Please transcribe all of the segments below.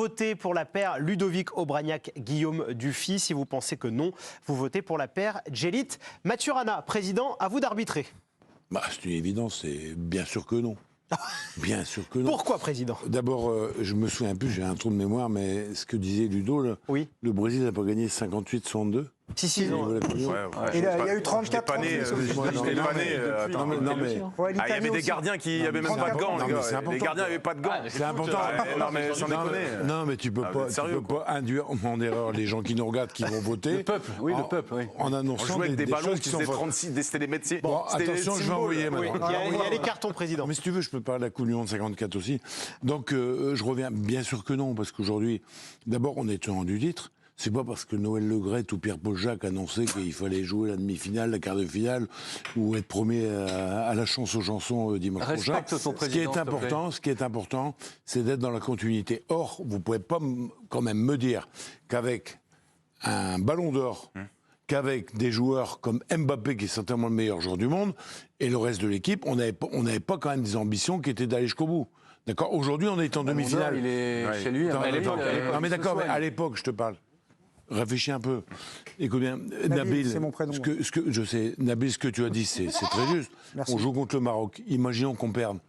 votez pour la paire Ludovic Obraniak-Guillaume Dufy. Si vous pensez que non, vous votez pour la paire Djelit Maturana. Président, à vous d'arbitrer. C'est une évidence, c'est bien sûr que non. Bien sûr que non. Pourquoi, Président? D'abord, je me souviens plus, j'ai un trou de mémoire, mais ce que disait Ludo, là, oui. Le Brésil n'a pas gagné 58-62. Si, non. Il y a eu 34 ans. Il y avait des gardiens qui n'avaient même pas de gants, les gars. Les gardiens n'avaient pas de gants. C'est important. Non, mais sans déconner. Non, mais tu peux pas induire en erreur les gens qui nous regardent, qui vont voter. Le peuple, oui, le peuple, oui. En annonçant on jouait avec des ballons qui faisaient 36, c'était des métiers. Bon, attention, je vais envoyer maintenant. Il y a les cartons, Président. Mais si tu veux, je peux parler de la Coupe du Monde 54 aussi. Donc, je reviens, bien sûr que non, parce qu'aujourd'hui, d'abord, on est tenant du titre. C'est pas parce que Noël Le Graët ou Pierre-Paul Jacques annonçaient qu'il fallait jouer la demi-finale, la quart de finale, ou être premier à la chance aux chansons dimanche prochain. Ce qui est important, c'est d'être dans la continuité. Or, vous pouvez pas quand même me dire qu'avec un ballon d'or, qu'avec des joueurs comme Mbappé, qui est certainement le meilleur joueur du monde, et le reste de l'équipe, on n'avait pas quand même des ambitions qui étaient d'aller jusqu'au bout. D'accord. Aujourd'hui, on est en demi-finale. Il est chez lui. À l'époque. Non, mais d'accord, mais à l'époque, je te parle. Réfléchis un peu. Écoute bien, Nabil, c'est mon prénom. Je sais, Nabil, ce que tu as dit, c'est très juste. Merci. On joue contre le Maroc. Imaginons qu'on perde.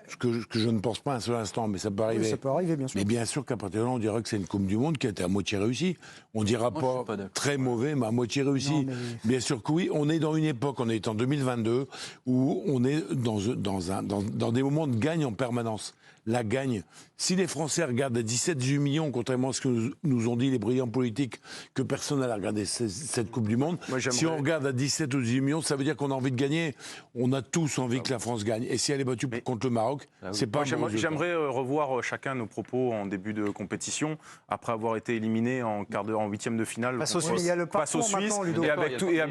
Ce que je ne pense pas un seul instant, mais ça peut arriver. Oui, ça peut arriver, bien sûr. Mais bien sûr qu'à partir de là, on dira que c'est une Coupe du Monde qui a été à moitié réussie. On dira pas très mauvais, mais à moitié réussie. Non, mais... Bien sûr que oui. On est dans une époque, on est en 2022, où on est dans des moments de gagne en permanence. La gagne. Si les Français regardent à 17-18 millions, contrairement à ce que nous ont dit les brillants politiques, que personne n'a regardé cette Coupe du Monde, si on regarde à 17 ou 18 millions, ça veut dire qu'on a envie de gagner. On a tous envie que la France gagne. Et si elle est battue contre le Maroc, c'est pas un bon résultat. J'aimerais revoir chacun nos propos en début de compétition, après avoir été éliminé en huitième de finale. Face aux Suisses.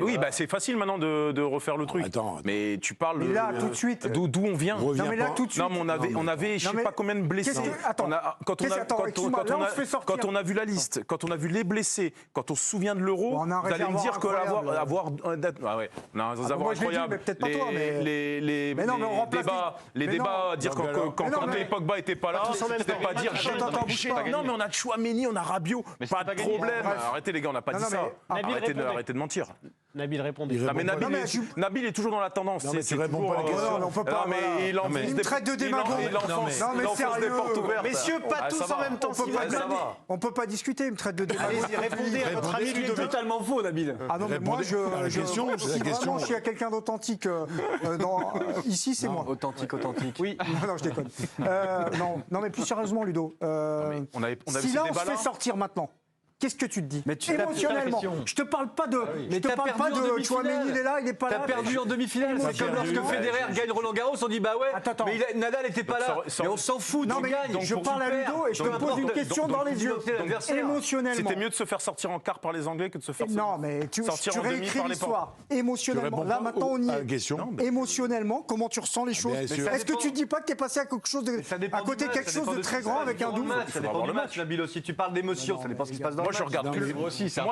Oui, c'est facile maintenant de refaire le truc. Attends. Mais tu parles. Mais là, tout de suite. D'où on vient. Non, mais là, tout de suite. Non, mais on avait je sais pas combien de blessés. Quand on a vu la liste, quand on a vu les blessés, quand on se souvient de l'Euro, vous allez me dire qu'avoir incroyable. Les débats, dire quand les Pogba n'étaient pas là, c'était pas dire. Non, mais on a Chouameni, on a Rabiot, pas de problème. Arrêtez les gars, on n'a pas dit ça. Arrêtez de mentir. Nabil, répondez. Nabil est toujours dans la tendance. Non, mais tu réponds pas à la question. On peut pas. Il me traite de démagogue. Non, mais sérieux. Messieurs, pas tous en même temps. On peut pas discuter, il me traite de démagogue. Allez-y, répondez à votre ami Ludovic. Totalement faux, Nabil. Ah non, mais moi, si vraiment je suis à quelqu'un d'authentique ici, c'est moi. Authentique. Oui. Non, je déconne. Non, mais plus sérieusement, Ludo. Si là, on se fait sortir maintenant, qu'est-ce que tu te dis? Émotionnellement. Je te parle pas de. Mais je te parle pas de. Chouameni, il est là, il est pas là. T'as perdu en demi-finale. C'est comme lorsque Federer gagne Roland Garros, on dit bah ouais. Attends. Mais Nadal n'était pas là. Mais on s'en fout. Non, mais je parle à Ludo et je te pose une question dans les yeux. Émotionnellement. C'était mieux de se faire sortir en quart par les Anglais que de se faire sortir. Non, mais tu réécris l'histoire. Tu Émotionnellement. Là, maintenant, on y est. Émotionnellement, comment tu ressens les choses? Est-ce que tu te dis pas que t'es passé à quelque chose de. À côté de quelque chose de très grand avec un double? Ça dépend du match, Nabil aussi. Tu parles d'émotion. Ça dépend ce qui se passe dans le match. Moi,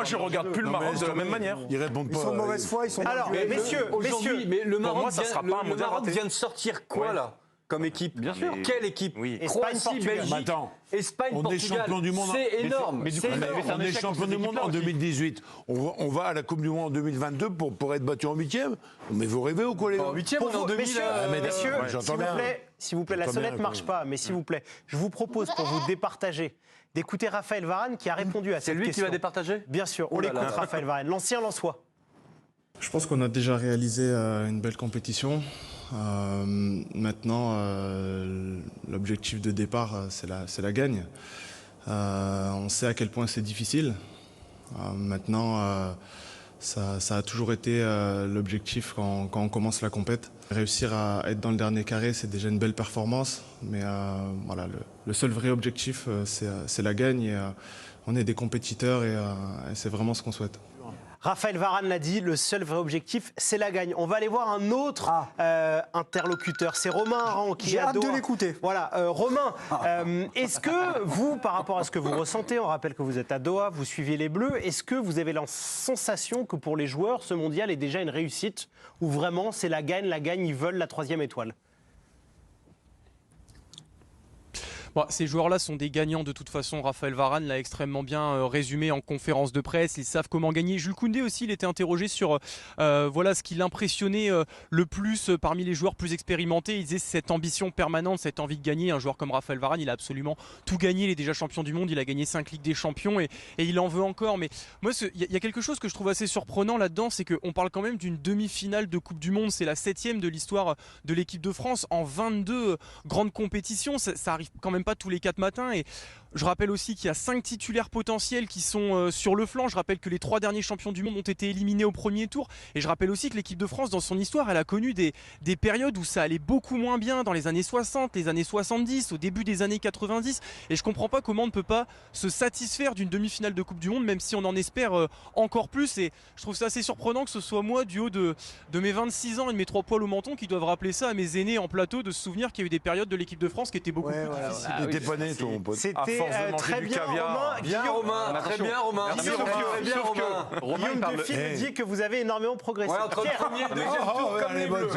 je regarde plus le Maroc de la même manière. Ils répondent pas. Ils sont de mauvaise foi, ils sont. Alors, messieurs, mais le Maroc raté. vient de sortir quoi là comme équipe? Bien sûr. Quelle équipe? Croatie, Belgique, Espagne, on Portugal. est champion du monde. C'est énorme. On est champion du monde en 2018. On va à la Coupe du Monde en 2022 pour être battu en huitième. Mais vous rêvez ou quoi les gars? En huitième, on est en 2000. Messieurs, s'il vous plaît, la sonnette ne marche pas, mais s'il vous plaît, je vous propose pour vous départager d'écouter Raphaël Varane qui a répondu à cette question. C'est lui qui va départager? Bien sûr, on l'écoute, Raphaël Varane, l'ancien Lensois. Je pense qu'on a déjà réalisé une belle compétition. Maintenant, l'objectif de départ, c'est la gagne. On sait à quel point c'est difficile. Maintenant, ça a toujours été l'objectif quand on commence la compète. Réussir à être dans le dernier carré, c'est déjà une belle performance. Mais voilà, le seul vrai objectif, c'est la gagne. Et, on est des compétiteurs et c'est vraiment ce qu'on souhaite. Raphaël Varane l'a dit, le seul vrai objectif, c'est la gagne. On va aller voir un autre interlocuteur. C'est Romain Aran qui est à Doha. J'ai hâte de l'écouter. Voilà, Romain, est-ce que vous, par rapport à ce que vous ressentez, on rappelle que vous êtes à Doha, vous suivez les Bleus, est-ce que vous avez la sensation que pour les joueurs, ce mondial est déjà une réussite ou vraiment c'est la gagne, ils veulent la 3e étoile? Bon, ces joueurs-là sont des gagnants de toute façon. Raphaël Varane l'a extrêmement bien résumé en conférence de presse. Ils savent comment gagner. Jules Koundé aussi, il était interrogé sur voilà, ce qui l'impressionnait le plus parmi les joueurs plus expérimentés. Il disait cette ambition permanente, cette envie de gagner. Un joueur comme Raphaël Varane, il a absolument tout gagné. Il est déjà champion du monde. Il a gagné 5 Ligues des Champions et il en veut encore. Mais moi, il y a quelque chose que je trouve assez surprenant là-dedans, c'est qu'on parle quand même d'une demi-finale de Coupe du Monde. C'est la 7e de l'histoire de l'équipe de France en 22 grandes compétitions. Ça arrive quand même pas tous les 4 matins et je rappelle aussi qu'il y a 5 titulaires potentiels qui sont sur le flanc. Je rappelle que les 3 derniers champions du monde ont été éliminés au premier tour et je rappelle aussi que l'équipe de France dans son histoire elle a connu des périodes où ça allait beaucoup moins bien dans les années 60, les années 70, au début des années 90 et je comprends pas comment on ne peut pas se satisfaire d'une demi-finale de Coupe du Monde même si on en espère encore plus et je trouve ça assez surprenant que ce soit moi du haut de mes 26 ans et de mes 3 poils au menton qui doivent rappeler ça à mes aînés en plateau de se souvenir qu'il y a eu des périodes de l'équipe de France qui étaient beaucoup plus difficiles. T'es pas né, ton pote. C'était très bien, Romain. Bien, Romain. Très bien, Romain. Guillaume Dufy nous dit que vous avez énormément progressé. Ouais, entre le premier et le deuxième tour, comme les Bleus.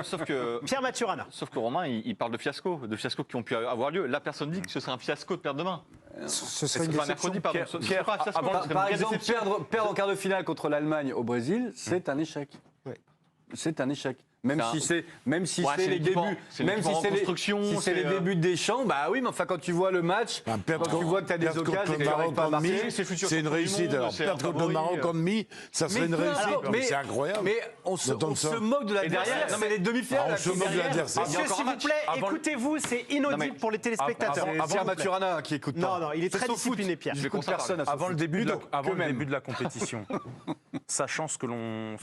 Sauf que Pierre Maturana. Sauf que Romain, il parle de fiascos qui ont pu avoir lieu. Là, personne dit que ce serait un fiasco de perdre demain. Ce serait une déception. Mercredi, pardon. Ce serait pas un fiasco. Par exemple, perdre en quart de finale contre l'Allemagne au Brésil, c'est un échec. C'est un échec. Même si c'est les débuts, même si c'est les débuts de Deschamps, bah oui, mais enfin quand tu vois le match, quand tu vois que tu as des occasions et que tu n'arrives pas à marquer, c'est une réussite. Alors perdre contre le Maroc en demi, ça serait une réussite. C'est incroyable. Mais on se moque de l'adversaire. C'est les demi-finales. On se moque de l'adversaire. S'il vous plaît, écoutez-vous, c'est inaudible pour les téléspectateurs. Pierre Maturana qui écoute pas. Non, il est très discipliné, Pierre. Avant le début de la compétition, sachant ce que l'on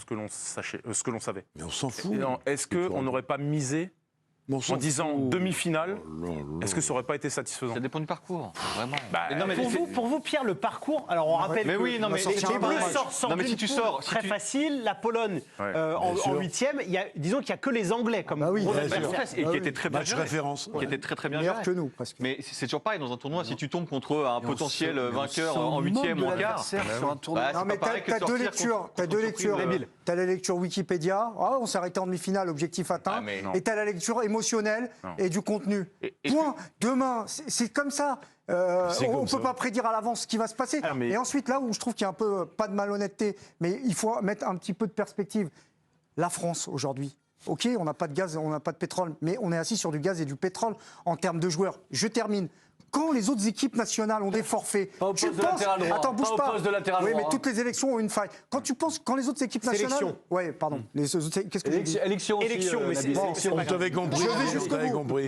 savait. Mais on s'en fout. Est-ce qu'on n'aurait pas misé en disant demi-finale, est-ce que ça n'aurait pas été satisfaisant? Ça dépend du parcours, vraiment. Pour vous, Pierre, le parcours, alors on rappelle que les Bleus sortent d'une poule très facile, la Pologne en huitième, disons qu'il n'y a que les Anglais comme et qui était très bien référence. Qui était très bien meilleur que nous, presque. Mais c'est toujours pareil dans un tournoi, si tu tombes contre un potentiel vainqueur en huitième ou en quart. Non mais t'as deux lectures. T'as la lecture Wikipédia, on s'est arrêté en demi-finale, objectif atteint, et t'as la lecture émotionnel et du contenu. Point. Demain, c'est comme ça. On ne peut pas prédire à l'avance ce qui va se passer. Et ensuite, là où je trouve qu'il y a un peu, pas de malhonnêteté, mais il faut mettre un petit peu de perspective. La France, aujourd'hui, OK, on n'a pas de gaz, on n'a pas de pétrole, mais on est assis sur du gaz et du pétrole en termes de joueurs. Je termine. Quand les autres équipes nationales ont des forfaits, tu penses... Attends, bouge pas. Oui, mais toutes les élections ont une faille. Quand les autres équipes nationales... Oui, pardon. Qu'est-ce que j'ai dit ? Élections, mais on t'avait compris.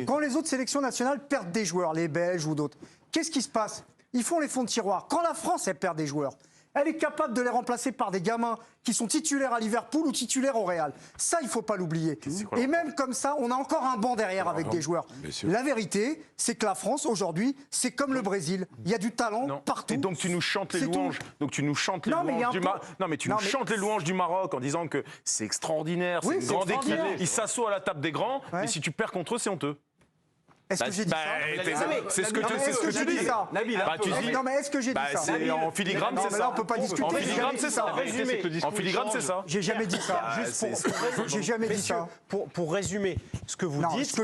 Quand les autres sélections nationales perdent des joueurs, les Belges ou d'autres, qu'est-ce qui se passe ? Ils font les fonds de tiroir. Quand la France, elle perd des joueurs, elle est capable de les remplacer par des gamins qui sont titulaires à Liverpool ou titulaires au Real. Ça, il ne faut pas l'oublier. Et même comme ça, on a encore un banc derrière avec des joueurs. La vérité, c'est que la France, aujourd'hui, c'est comme le Brésil. Il y a du talent partout. Et donc tu nous chantes les louanges. Donc tu nous chantes les louanges du Maroc. Non, mais tu nous chantes les louanges du Maroc en disant que c'est extraordinaire, c'est une grande équipe. Ils s'assoient à la table des grands, mais si tu perds contre eux, c'est honteux. Est-ce que j'ai dit ça ? C'est ce que tu dis. Non, mais est-ce que j'ai dit ça ? En filigrane, c'est ça. Là, on peut pas discuter. En filigrane, c'est ça. En filigrane, c'est ça. J'ai jamais dit ça. J'ai jamais dit ça. Pour résumer, ce que vous dites,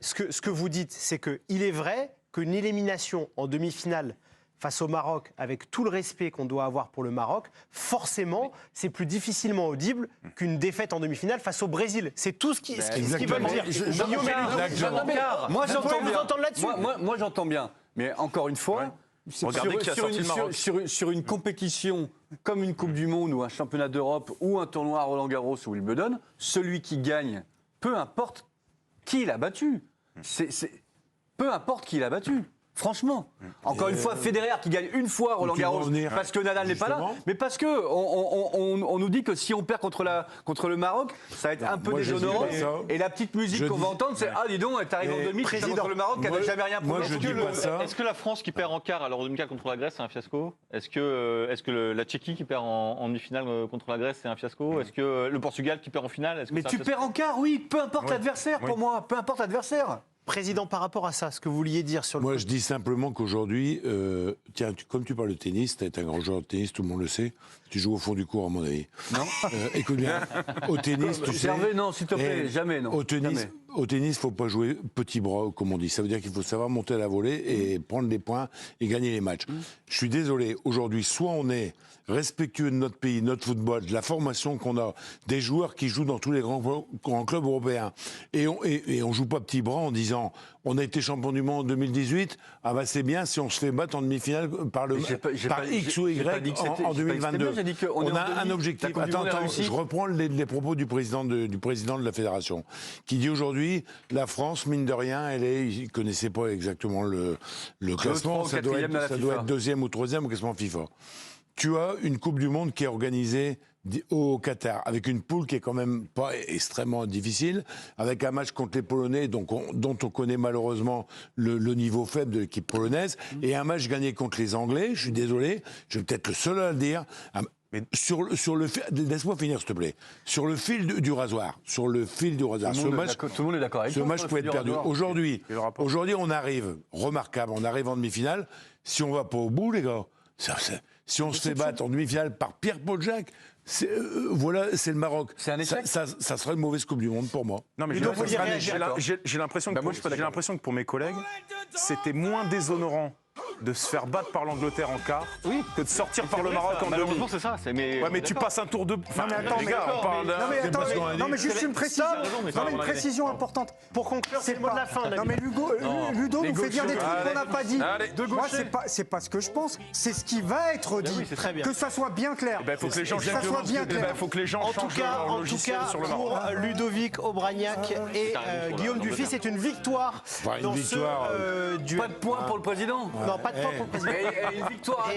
ce que vous dites, c'est qu'il est vrai qu'une élimination en demi-finale face au Maroc, avec tout le respect qu'on doit avoir pour le Maroc, forcément, c'est plus difficilement audible qu'une défaite en demi-finale face au Brésil. C'est tout ce qu'ils veulent dire. Moi, j'entends bien. Mais encore une fois, sur une compétition comme une Coupe du Monde ou un championnat d'Europe ou un tournoi à Roland-Garros ou Wimbledon, celui qui gagne, peu importe qui l'a battu. Peu importe qui l'a battu. Franchement, encore une fois, Federer qui gagne une fois Roland-Garros parce que Nadal n'est pas là, mais parce que on nous dit que si on perd contre le Maroc, ça va être un peu déshonorant. Et la petite musique qu'on va entendre, c'est dis donc, t'arrives en demi, contre le Maroc, elle n'a jamais rien prouvé. Est-ce que la France qui perd en quart alors en demi-finale contre la Grèce, c'est un fiasco ? Est-ce que la Tchéquie qui perd en demi-finale contre la Grèce, c'est un fiasco ? Est-ce que le Portugal qui perd en finale, mais tu perds en quart, oui, peu importe l'adversaire pour moi, peu importe l'adversaire. Président, par rapport à ça, ce que vous vouliez dire sur le... Moi, je dis simplement qu'aujourd'hui, comme tu parles de tennis, tu es un grand joueur de tennis, tout le monde le sait, tu joues au fond du court, à mon avis. Non. Écoute bien, au tennis, tu sais... Hervé, non, s'il te plaît, jamais, non. Au tennis, au tennis, il ne faut pas jouer petit bras, comme on dit. Ça veut dire qu'il faut savoir monter à la volée et prendre les points et gagner les matchs. Je suis désolé, aujourd'hui, soit on est respectueux de notre pays, notre football, de la formation qu'on a, des joueurs qui jouent dans tous les grands clubs européens, et on joue pas petit bras en disant on a été champion du monde en 2018, ah bah c'est bien si on se fait battre en demi-finale par X ou Y en 2022. On a un objectif. Attends, je reprends les propos du président de la fédération, qui dit aujourd'hui la France, mine de rien, il ne connaissait pas exactement le classement, ça doit être deuxième ou troisième au classement FIFA. Tu as une Coupe du Monde qui est organisée au Qatar, avec une poule qui est quand même pas extrêmement difficile, avec un match contre les Polonais dont on connaît malheureusement le niveau faible de l'équipe polonaise, et un match gagné contre les Anglais, je suis désolé, je vais peut-être le seul à le dire, laisse-moi finir s'il te plaît, sur le fil du rasoir, tout le monde est d'accord avec ce match peut être perdu. Aujourd'hui, on arrive, remarquable, on arrive en demi-finale, si on va pas au bout les gars, si on se fait battre en demi-finale par Pierre-Paul Jacques, voilà, c'est le Maroc. C'est un échec. Ça serait une mauvaise Coupe du Monde pour moi. Non, mais j'ai l'impression que pour mes collègues, c'était moins déshonorant de se faire battre par l'Angleterre en quart que de sortir par le Maroc en demi. Malheureusement, c'est ça. Mais tu passes un tour de... Enfin, les gars, on parle... Non, mais juste une précision. Une précision importante. Pour conclure, c'est le mot de la fin. Non, mais Ludo nous fait dire des trucs qu'on n'a pas dit. Moi, c'est pas ce que je pense. C'est ce qui va être dit. Que ça soit bien clair. Il faut que les gens changent leur logiciel sur le Maroc. Pour Ludovic Obraniak et Guillaume Dufy, c'est une victoire. Pas de points pour le président. Non, pas de points pour le président. Une victoire.